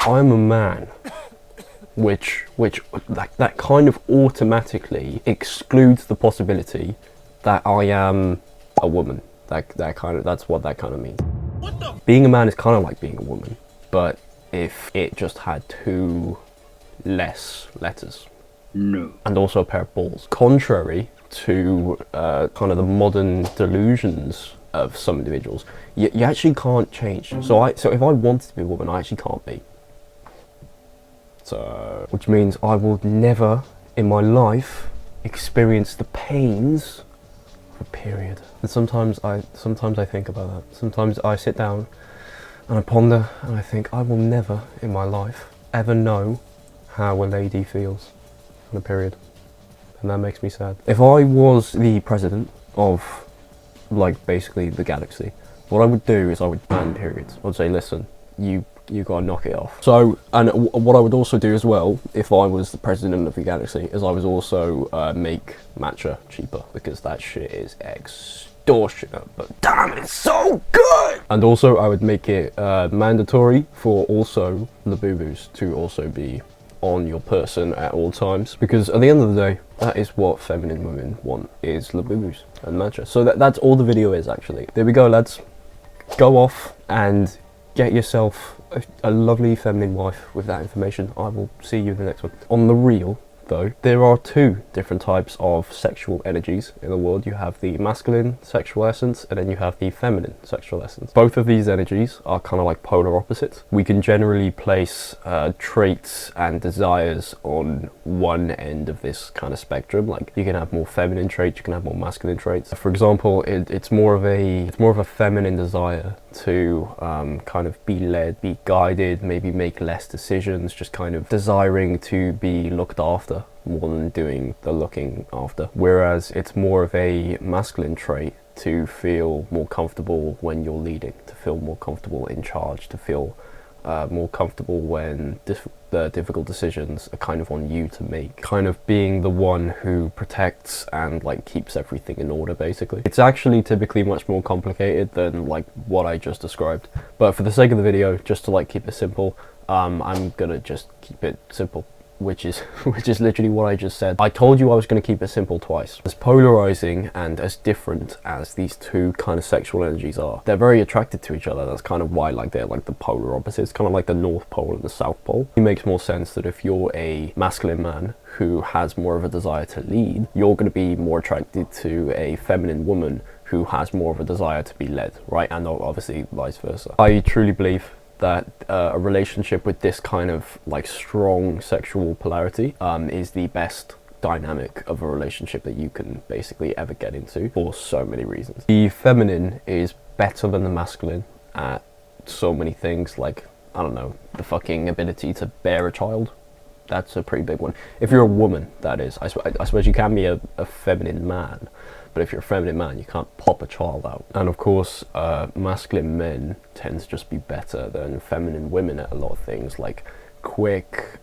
I'm a man, which that kind of automatically excludes the possibility that I am a woman. That's what that kind of means. Being a man is kind of like being a woman, but if it just had two less letters. No. And also a pair of balls. Contrary to kind of the modern delusions of some individuals, you actually can't change. So if I wanted to be a woman, I actually can't be. So, which means I will never in my life experience the pains of a period. And sometimes I think about that. Sometimes I sit down and I ponder and I think I will never in my life ever know how a lady feels on a period. And that makes me sad. If I was the president of, like, basically the galaxy, what I would do is I would ban periods. I would say, listen, you gotta knock it off. So, and what I would also do as well, if I was the president of the galaxy, is I would also make matcha cheaper, because that shit is extortionate, but damn, it's so good! And also I would make it mandatory for also the boo-boos to also be on your person at all times, because at the end of the day, that is what feminine women want, is labubus and matcha. So that's all the video is, actually. There we go, lads. Go off and get yourself a lovely feminine wife with that information. I will see you in the next one. On the real, though, there are two different types of sexual energies in the world. You have the masculine sexual essence, and then you have the feminine sexual essence. Both of these energies are kind of like polar opposites. We can generally place traits and desires on one end of this kind of spectrum. Like, you can have more feminine traits, you can have more masculine traits. For example, it's more of a feminine desire to kind of be led, be guided, maybe make less decisions, just kind of desiring to be looked after more than doing the looking after. Whereas it's more of a masculine trait to feel more comfortable when you're leading, to feel more comfortable in charge, to feel more comfortable when the difficult decisions are kind of on you to make, kind of being the one who protects and like keeps everything in order, basically. It's actually typically much more complicated than like what I just described, but for the sake of the video, just to like keep it simple, I'm gonna just keep it simple, which is literally what I just said. I told you I was going to keep it simple twice. As polarizing and as different as these two kind of sexual energies are, they're very attracted to each other. That's kind of why like they're like the polar opposites, kind of like the North Pole and the South Pole. It makes more sense that if you're a masculine man who has more of a desire to lead, you're going to be more attracted to a feminine woman who has more of a desire to be led, right? And obviously vice versa. I truly believe that a relationship with this kind of like strong sexual polarity is the best dynamic of a relationship that you can basically ever get into, for so many reasons. The feminine is better than the masculine at so many things, like, I don't know, the fucking ability to bear a child. That's a pretty big one. If you're a woman, that is. I suppose you can be a feminine man, but if you're a feminine man, you can't pop a child out. And of course, masculine men tend to just be better than feminine women at a lot of things, like quick,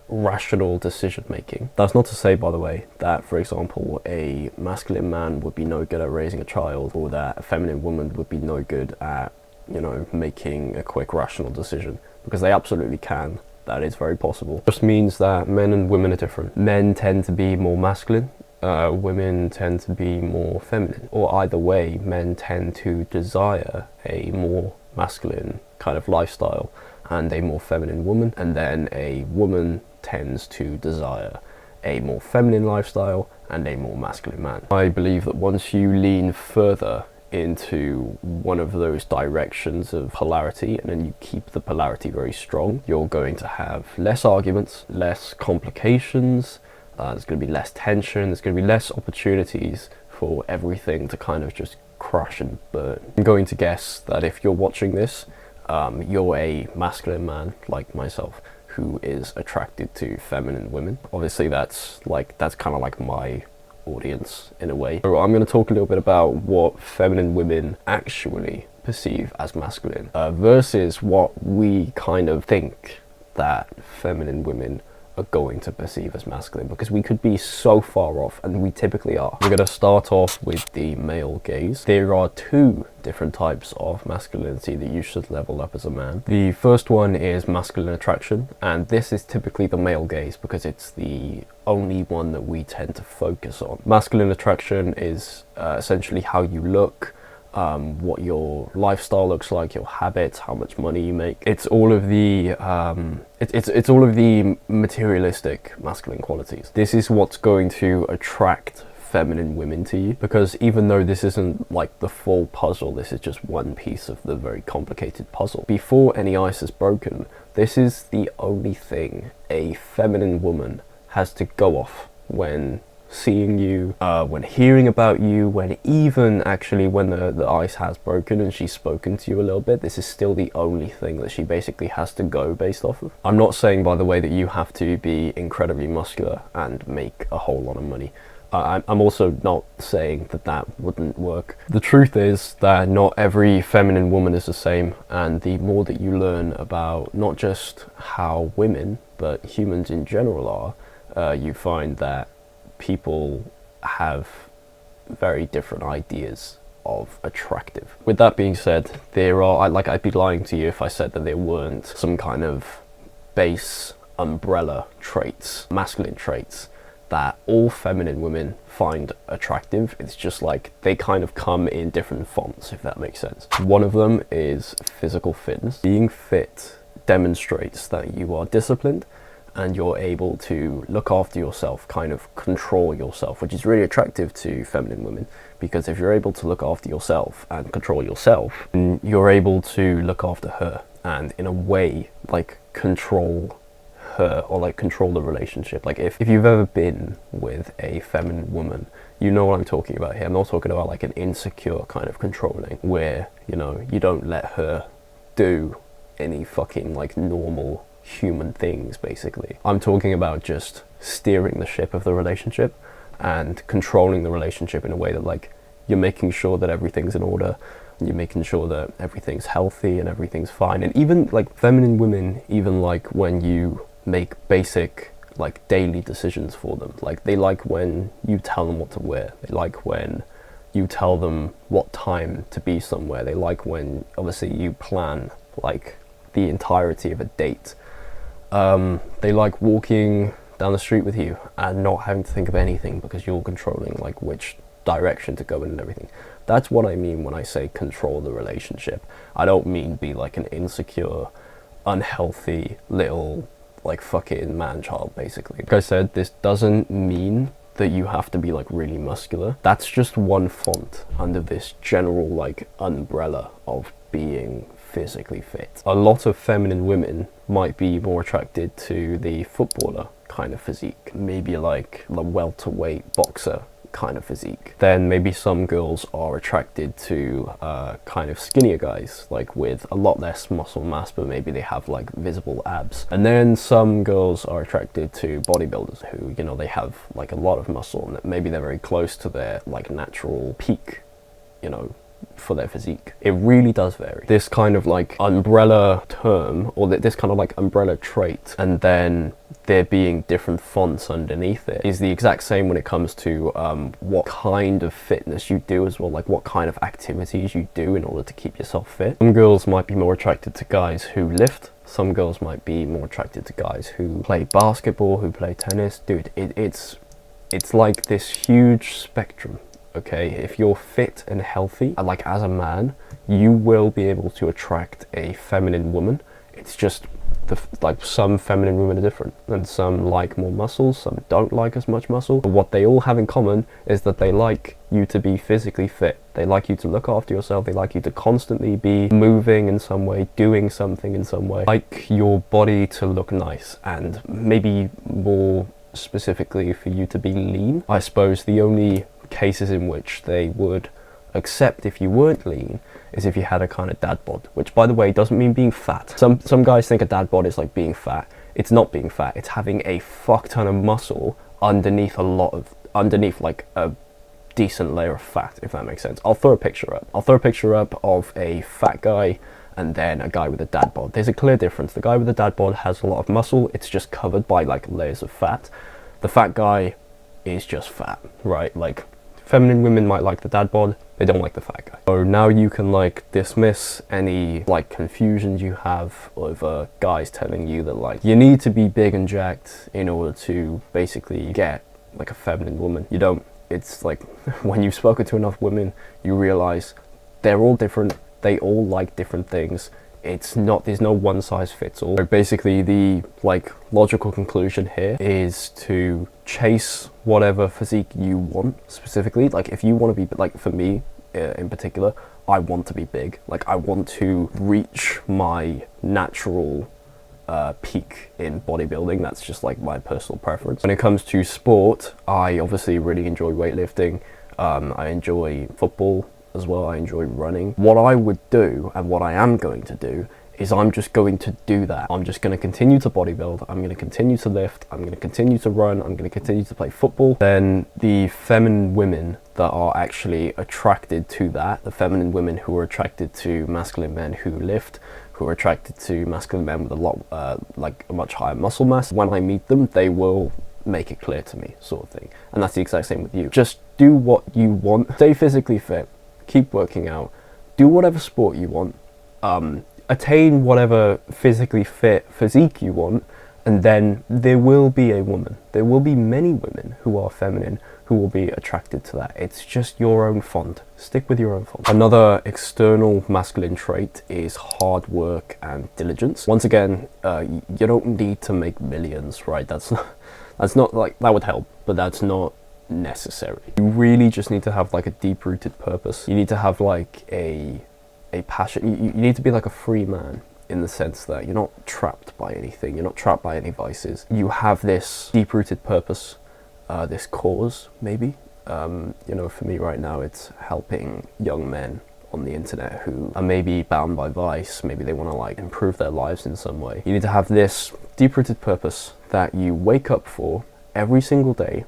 rational decision making. That's not to say, by the way, that, for example, a masculine man would be no good at raising a child, or that a feminine woman would be no good at, you know, making a quick, rational decision, because they absolutely can. That is very possible. It just means that men and women are different. Men tend to be more masculine, women tend to be more feminine, or either way, men tend to desire a more masculine kind of lifestyle and a more feminine woman, and then a woman tends to desire a more feminine lifestyle and a more masculine man. I believe that once you lean further into one of those directions of polarity, and then you keep the polarity very strong, you're going to have less arguments, less complications, there's going to be less tension, there's going to be less opportunities for everything to kind of just crash and burn. I'm going to guess that if you're watching this, you're a masculine man like myself who is attracted to feminine women. Obviously that's kind of like my audience in a way. So I'm going to talk a little bit about what feminine women actually perceive as masculine versus what we kind of think that feminine women are are going to perceive as masculine, because we could be so far off, and we typically are. We're going to start off with the male gaze. There are two different types of masculinity that you should level up as a man. The first one is masculine attraction, and this is typically the male gaze because it's the only one that we tend to focus on. Masculine attraction is essentially how you look, what your lifestyle looks like, your habits, how much money you make. It's all of the it's all of the materialistic masculine qualities. This is what's going to attract feminine women to you, because even though this isn't like the full puzzle, this is just one piece of the very complicated puzzle. Before any ice is broken, this is the only thing a feminine woman has to go off when seeing you, when hearing about you, when even actually when the ice has broken and she's spoken to you a little bit. This is still the only thing that she basically has to go based off of. I'm not saying, by the way, that you have to be incredibly muscular and make a whole lot of money. I'm also not saying that that wouldn't work. The truth is that not every feminine woman is the same, and the more that you learn about not just how women, but humans in general are, you find that people have very different ideas of attractive. With that being said, there are, I'd be lying to you if I said that there weren't some kind of base umbrella traits, masculine traits, that all feminine women find attractive. It's just like they kind of come in different fonts, if that makes sense. One of them is physical fitness. Being fit demonstrates that you are disciplined and you're able to look after yourself, kind of control yourself, which is really attractive to feminine women, because if you're able to look after yourself and control yourself, then you're able to look after her and in a way like control her, or like control the relationship. Like if you've ever been with a feminine woman, you know what I'm talking about here. I'm not talking about like an insecure kind of controlling where, you know, you don't let her do any fucking like normal human things basically. I'm talking about just steering the ship of the relationship and controlling the relationship in a way that like you're making sure that everything's in order, you're making sure that everything's healthy and everything's fine. And even like feminine women, even like when you make basic like daily decisions for them, like they like when you tell them what to wear, they like when you tell them what time to be somewhere, they like when obviously you plan like the entirety of a date. They like walking down the street with you and not having to think of anything because you're controlling like which direction to go in and everything. That's what I mean when I say control the relationship. I don't mean be like an insecure, unhealthy little like fucking man-child basically. Like I said, this doesn't mean that you have to be like really muscular. That's just one font under this general like umbrella of being physically fit. A lot of feminine women might be more attracted to the footballer kind of physique, maybe like the welterweight boxer kind of physique. Then maybe some girls are attracted to kind of skinnier guys, like with a lot less muscle mass, but maybe they have like visible abs. And then some girls are attracted to bodybuilders who, you know, they have like a lot of muscle and maybe they're very close to their like natural peak, you know, for their physique. It really does vary. This kind of like umbrella term, or this kind of like umbrella trait, and then there being different fonts underneath it, is the exact same when it comes to what kind of fitness you do as well, like what kind of activities you do in order to keep yourself fit. Some girls might be more attracted to guys who lift, some girls might be more attracted to guys who play basketball, who play tennis. Dude, it's like this huge spectrum. Okay, if you're fit and healthy, like as a man, you will be able to attract a feminine woman. It's just like some feminine women are different, and some like more muscles, some don't like as much muscle. But what they all have in common is that they like you to be physically fit. They like you to look after yourself. They like you to constantly be moving in some way, doing something in some way. Like your body to look nice, and maybe more specifically for you to be lean. I suppose the only cases in which they would accept if you weren't lean is if you had a kind of dad bod, which by the way doesn't mean being fat. Some guys think a dad bod is like being fat. It's not being fat, it's having a fuck ton of muscle underneath like a decent layer of fat, if that makes sense. I'll throw a picture up of a fat guy and then a guy with a dad bod. There's a clear difference. The guy with the dad bod has a lot of muscle. It's just covered by like layers of fat. The fat guy is just fat, right? Like, feminine women might like the dad bod, they don't like the fat guy. So now you can like dismiss any like confusions you have over guys telling you that like you need to be big and jacked in order to basically get like a feminine woman. You don't. It's like when you've spoken to enough women, you realize they're all different, they all like different things. It's not, there's no one size fits all. So basically the like logical conclusion here is to chase whatever physique you want specifically. Like if you want to be, like for me in particular, I want to be big. Like I want to reach my natural peak in bodybuilding. That's just like my personal preference. When it comes to sport, I obviously really enjoy weightlifting. I enjoy football as well. I enjoy running. What I would do, and what I am going to do, is I'm just going to do that. I'm just going to continue to bodybuild. I'm going to continue to lift. I'm going to continue to run. I'm going to continue to play football. Then the feminine women that are actually attracted to that, the feminine women who are attracted to masculine men who lift, who are attracted to masculine men with a lot, like a much higher muscle mass, when I meet them, they will make it clear to me, sort of thing. And that's the exact same with you. Just do what you want. Stay physically fit. Keep working out. Do whatever sport you want. Attain whatever physically fit physique you want, and then there will be a woman. There will be many women who are feminine who will be attracted to that. It's just your own font. Stick with your own font. Another external masculine trait is hard work and diligence. Once again, you don't need to make millions, right? That's not like, that would help, but that's not necessary. You really just need to have like a deep-rooted purpose. You need to have like a passion. You need to be like a free man, in the sense that you're not trapped by anything, you're not trapped by any vices. You have this deep-rooted purpose, this cause, maybe. You know, for me right now, it's helping young men on the internet who are maybe bound by vice. Maybe they want to like improve their lives in some way. You need to have this deep-rooted purpose that you wake up for every single day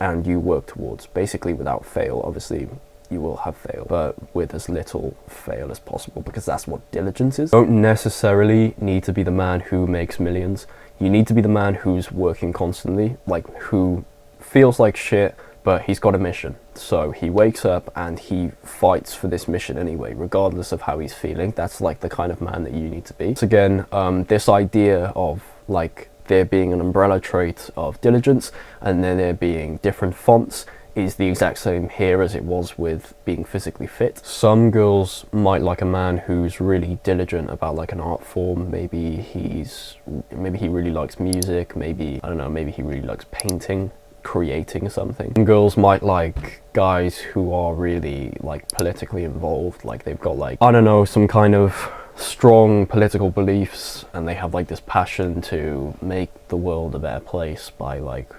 and you work towards, basically without fail. Obviously you will have fail, but with as little fail as possible, because that's what diligence is. You don't necessarily need to be the man who makes millions. You need to be the man who's working constantly, like who feels like shit, but he's got a mission. So he wakes up and he fights for this mission anyway, regardless of how he's feeling. That's like the kind of man that you need to be. So again, this idea of like there being an umbrella trait of diligence and then there being different fonts is the exact same here as it was with being physically fit. Some girls might like a man who's really diligent about like an art form. Maybe he really likes music. Maybe, I don't know, maybe he really likes painting, creating something. Some girls might like guys who are really like politically involved, like they've got like, I don't know, some kind of strong political beliefs, and they have like this passion to make the world a better place by like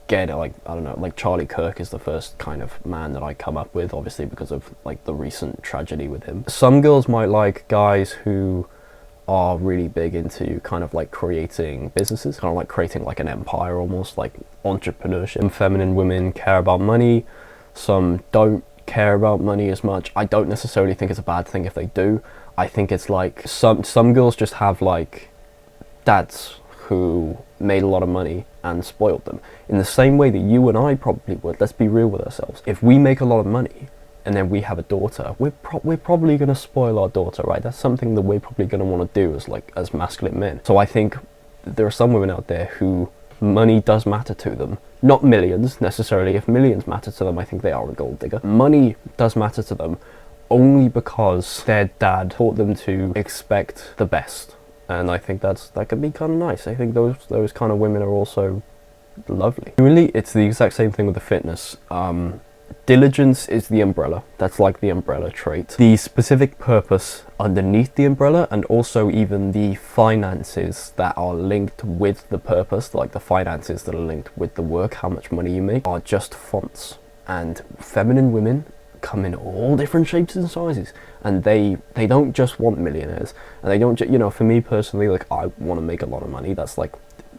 getting, like, I don't know, like Charlie Kirk is the first kind of man that I come up with, obviously because of like the recent tragedy with him. Some girls might like guys who are really big into kind of like creating businesses, kind of like creating like an empire, almost like entrepreneurship. Some feminine women care about money, some don't care about money as much. I don't necessarily think it's a bad thing if they do. I think it's like some girls just have like dads who made a lot of money and spoiled them, in the same way that you and I probably would. Let's be real with ourselves. If we make a lot of money and then we have a daughter, we're probably going to spoil our daughter, right? That's something that we're probably going to want to do as masculine men. So I think there are some women out there who money does matter to them. Not millions necessarily. If millions matter to them, I think they are a gold digger. Money does matter to them only because their dad taught them to expect the best. And I think that can be kind of nice. I think those kind of women are also lovely. Really, it's the exact same thing with the fitness. Diligence is the umbrella. That's like the umbrella trait. The specific purpose underneath the umbrella, and also even the finances that are linked with the purpose, like the finances that are linked with the work, how much money you make, are just fonts. And feminine women come in all different shapes and sizes, and they don't just want millionaires, and they don't you know, for me personally, like I want to make a lot of money. That's like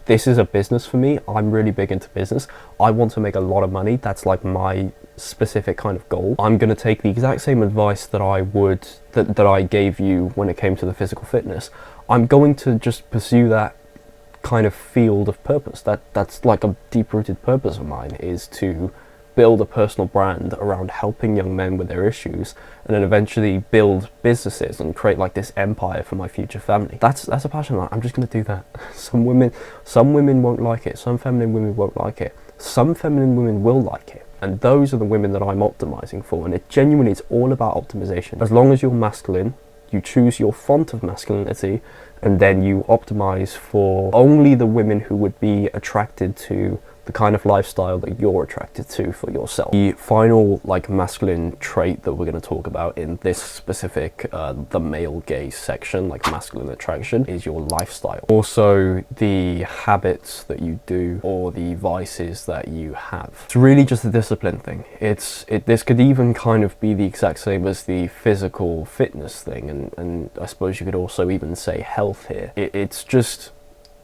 this is a business for me. I'm really big into business. I want to make a lot of money. That's like my specific kind of goal. I'm going to take the exact same advice that I gave you when it came to the physical fitness. I'm going to just pursue that kind of field of purpose. That's like a deep-rooted purpose of mine, is to build a personal brand around helping young men with their issues, and then eventually build businesses and create like this empire for my future family. That's a passion of mine. I'm just going to do that. Some women won't like it. Some feminine women won't like it. Some feminine women will like it. And those are the women that I'm optimizing for. And it genuinely, it's all about optimization. As long as you're masculine, you choose your font of masculinity, and then you optimize for only the women who would be attracted to the kind of lifestyle that you're attracted to for yourself. The final like masculine trait that we're going to talk about in this specific the male gaze section, like masculine attraction, is your lifestyle. Also the habits that you do or the vices that you have. It's really just a discipline thing. This could even kind of be the exact same as the physical fitness thing, and I suppose you could also even say health here. It's just,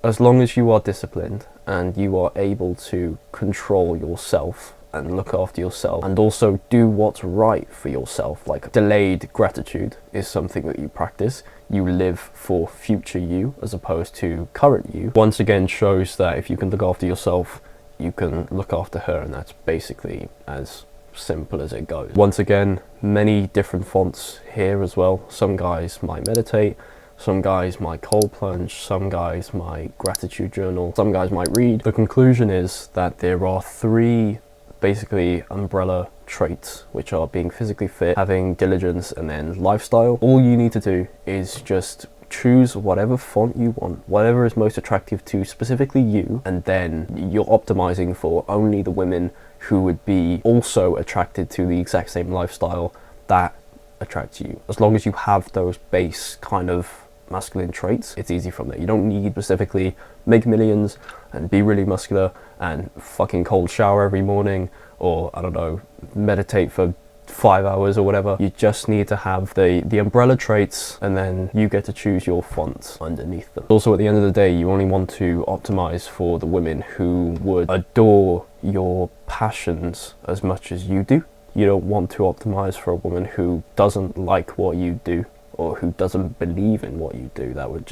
as long as you are disciplined and you are able to control yourself and look after yourself and also do what's right for yourself, like delayed gratitude is something that you practice. You live for future you as opposed to current you. Once again shows that if you can look after yourself, you can look after her, and that's basically as simple as it goes. Once again, many different fonts here as well. Some guys might meditate, some guys might cold plunge, some guys might gratitude journal, some guys might read. The conclusion is that there are 3 basically umbrella traits, which are being physically fit, having diligence, and then lifestyle. All you need to do is just choose whatever font you want, whatever is most attractive to specifically you, and then you're optimizing for only the women who would be also attracted to the exact same lifestyle that attracts you. As long as you have those base kind of masculine traits, it's easy from there. You don't need specifically make millions and be really muscular and fucking cold shower every morning, or I don't know, meditate for 5 hours or whatever. You just need to have the umbrella traits, and then you get to choose your fonts underneath them. Also, at the end of the day, you only want to optimize for the women who would adore your passions as much as you do. You don't want to optimize for a woman who doesn't like what you do, or who doesn't believe in what you do. That would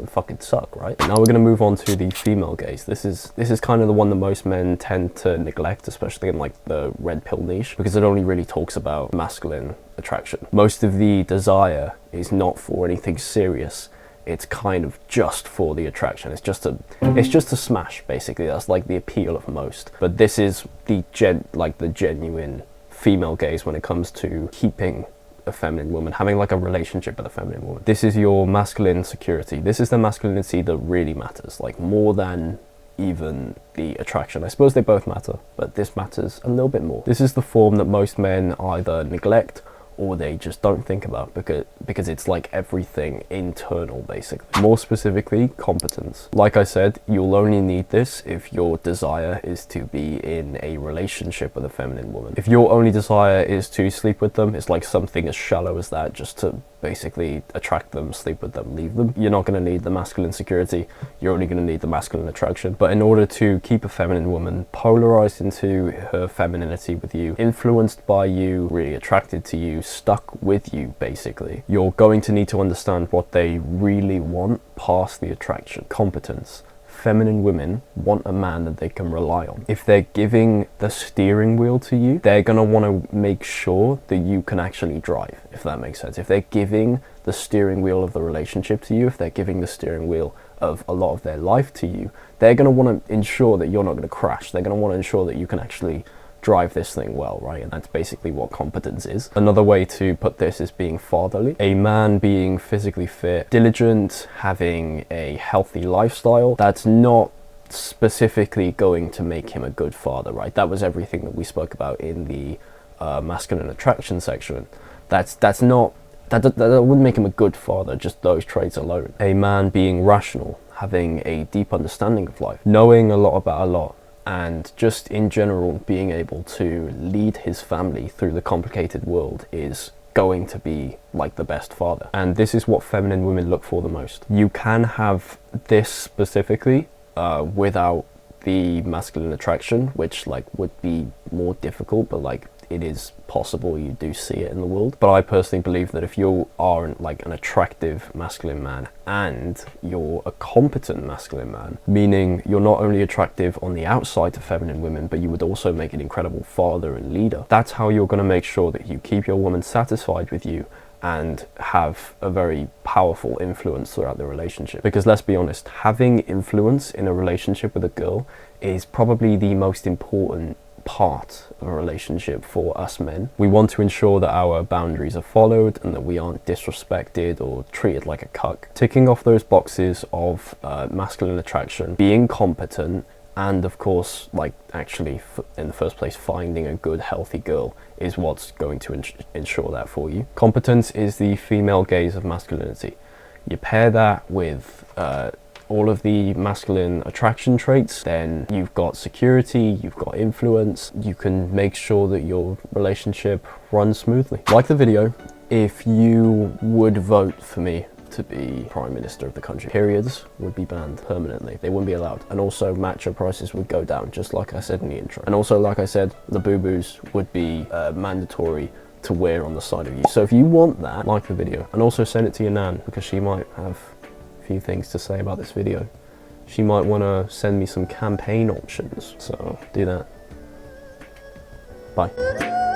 fucking suck, right? Now we're going to move on to the female gaze. This is kind of the one that most men tend to neglect, especially in like the red pill niche, because it only really talks about masculine attraction. Most of the desire is not for anything serious. It's kind of just for the attraction. It's just a smash, basically. That's like the appeal of most. But this is the genuine female gaze when it comes to keeping a feminine woman, having like a relationship with a feminine woman. This is your masculine security. This is the masculinity that really matters, like more than even the attraction. I suppose they both matter, but this matters a little bit more. This is the form that most men either neglect or they just don't think about, because it's like everything internal, basically. More specifically, competence. Like I said, you'll only need this if your desire is to be in a relationship with a feminine woman. If your only desire is to sleep with them, it's like something as shallow as that, just to basically attract them, sleep with them, leave them. You're not going to need the masculine security, you're only going to need the masculine attraction. But in order to keep a feminine woman polarized into her femininity with you, influenced by you, really attracted to you, stuck with you, basically, you're going to need to understand what they really want past the attraction. Competence. Feminine women want a man that they can rely on. If they're giving the steering wheel to you, they're going to want to make sure that you can actually drive, if that makes sense. If they're giving the steering wheel of the relationship to you, if they're giving the steering wheel of a lot of their life to you, they're going to want to ensure that you're not going to crash. They're going to want to ensure that you can actually drive this thing well, right? And that's basically what competence is. Another way to put this is being fatherly. A man being physically fit, diligent, having a healthy lifestyle, that's not specifically going to make him a good father, right? That was everything that we spoke about in the masculine attraction section. That wouldn't make him a good father, just those traits alone. A man being rational, having a deep understanding of life, knowing a lot about a lot, and just in general being able to lead his family through the complicated world is going to be like the best father. And this is what feminine women look for the most. You can have this specifically without the masculine attraction, which like would be more difficult, but like it is possible. You do see it in the world. But I personally believe that if you are like an attractive masculine man and you're a competent masculine man, meaning you're not only attractive on the outside to feminine women, but you would also make an incredible father and leader, that's how you're going to make sure that you keep your woman satisfied with you and have a very powerful influence throughout the relationship. Because let's be honest, having influence in a relationship with a girl is probably the most important part of a relationship for us men. We want to ensure that our boundaries are followed and that we aren't disrespected or treated like a cuck. Ticking off those boxes of masculine attraction, being competent, and of course, like actually in the first place, finding a good healthy girl is what's going to ensure that for you. Competence is the female gaze of masculinity. You pair that with all of the masculine attraction traits, then you've got security, you've got influence, you can make sure that your relationship runs smoothly. Like the video if you would vote for me to be Prime Minister of the country. Periods would be banned permanently. They wouldn't be allowed. And also matcha prices would go down, just like I said in the intro. And also, like I said, the boo-boos would be mandatory to wear on the side of you. So if you want that, like the video. And also send it to your nan, because she might have few things to say about this video. She might want to send me some campaign options, so do that. Bye.